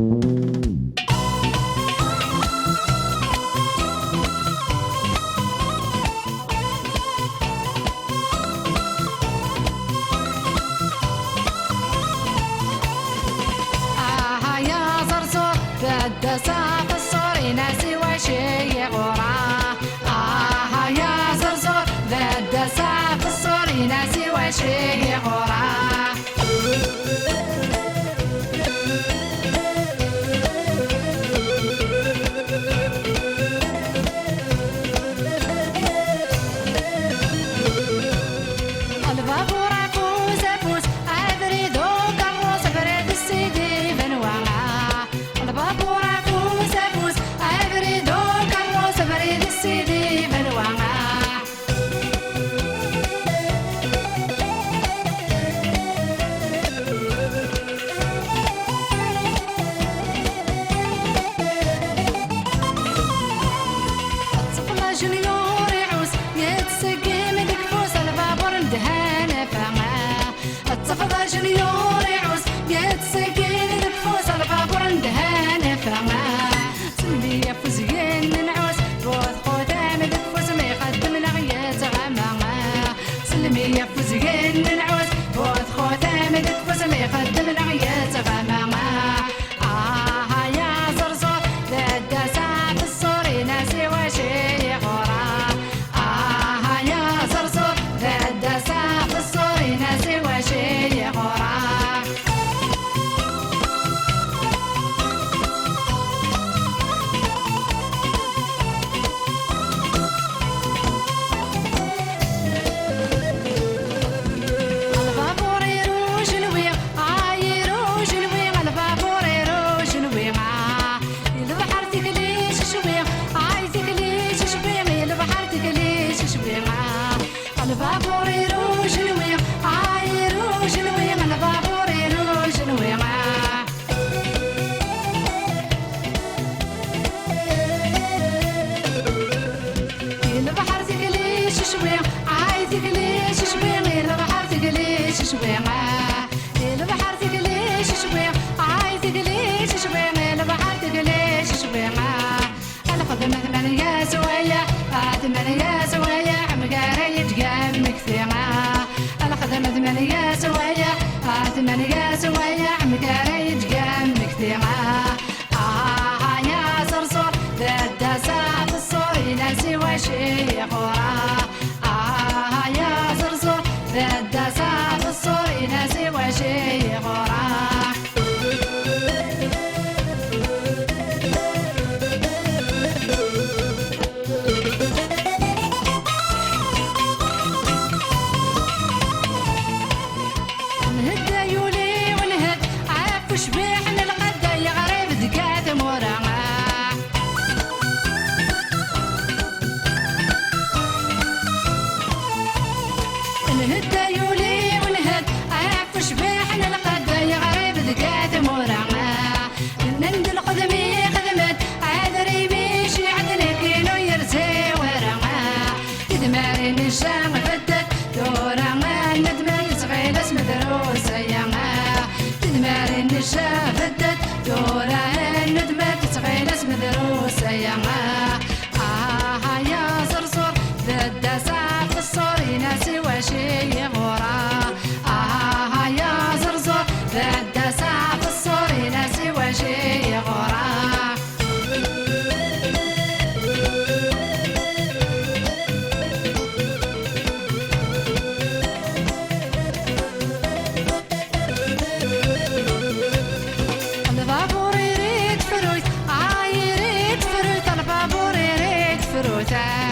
يا زرزور بدسا في الصور ناسي وشي غراه. يا زرزور بدسا في الصور ناسي وشي غراه. البابور افوز افوز ابريد وكروس بريد السيدي بنوعه. البابور افوز افوز ابريد وكروس بريد السيدي بنوعه. الطفل جونيور يعوز يتسقم دكفوس البابور ندهان فماه. الطفل جونيور يعوز يتسقم دكفوس البابور ندهان فماه. سلمي يا فوزيين نعوز بوث خدام دكفوس ما يقدم لغيات غمامه. سلمي يا فوزيين نعوز بوث خدام دكفوس ما يقدم لغيات غمامه. يا زرزور ددسا في الصور ناسي وشي غراه. يا زرزور ددسا في الصور ناسي وشي غراه. البابور يروج الويغ يروج الويغ. البابور يروج الويغ البحر تكليش شويغ تكليش شويغ. البحر تكليش شويغ. البابور يروج الويغ يروج الويغ. البابور يروج الويغ. البحر تكليش شويغ تكليش شويغ. البحر تكليش شويغ. البحر تكليش شويغ تكليش شويغ. البحر تكليش شويغ. الخدمة ثمانية سوية ثمانية سوية مقاري يتقام مكثيرة. الخدمة ثمانية سوية ثمانية سوية مقاري يتقام مكثيرة. يا زرزور ددسا في الصور ناسي وشي غراه. يا زرزور ددسا في الصور ناسي وشي غراه. نهد يولي ونهد عاف شبيح نلقد يا غريب دقات موراه. نهد يولي ونهد عاف شبيح نلقد يا غريب دقات موراه. نندل قدمي خدمت عذري ميشي عدني كيلو يرزي وراه. تدمارين الشام بدت دورا ما ندمة يصغيل اسم دروسة يا ما. تدمارين الشام بدت دورا الندمة تصغيل اسم دروسة يا ما. يا زرزور ددسا في الصور ناسي وشي غراه. يا زرزور ددسا في الصور ناسي وشي غراه. البابور يريد فروت يريد فروت. البابور يريد فروته.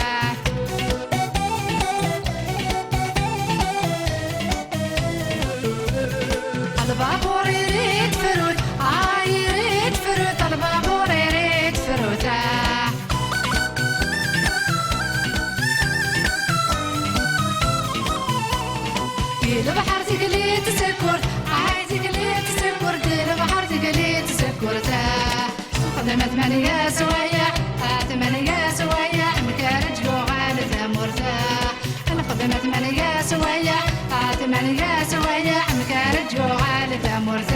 البابور يريد فروت يريد فروت. البابور يريد فروته. البحر تقلي تسكر تقلي تسكر. البحر تقلي تسكرته. خدمة ثمانية سوية ثمانية سوية مكارج قوغان ثمرته. الخدمة ثمانية سوية ثمانية سوية مكارج قوغان ثمرته.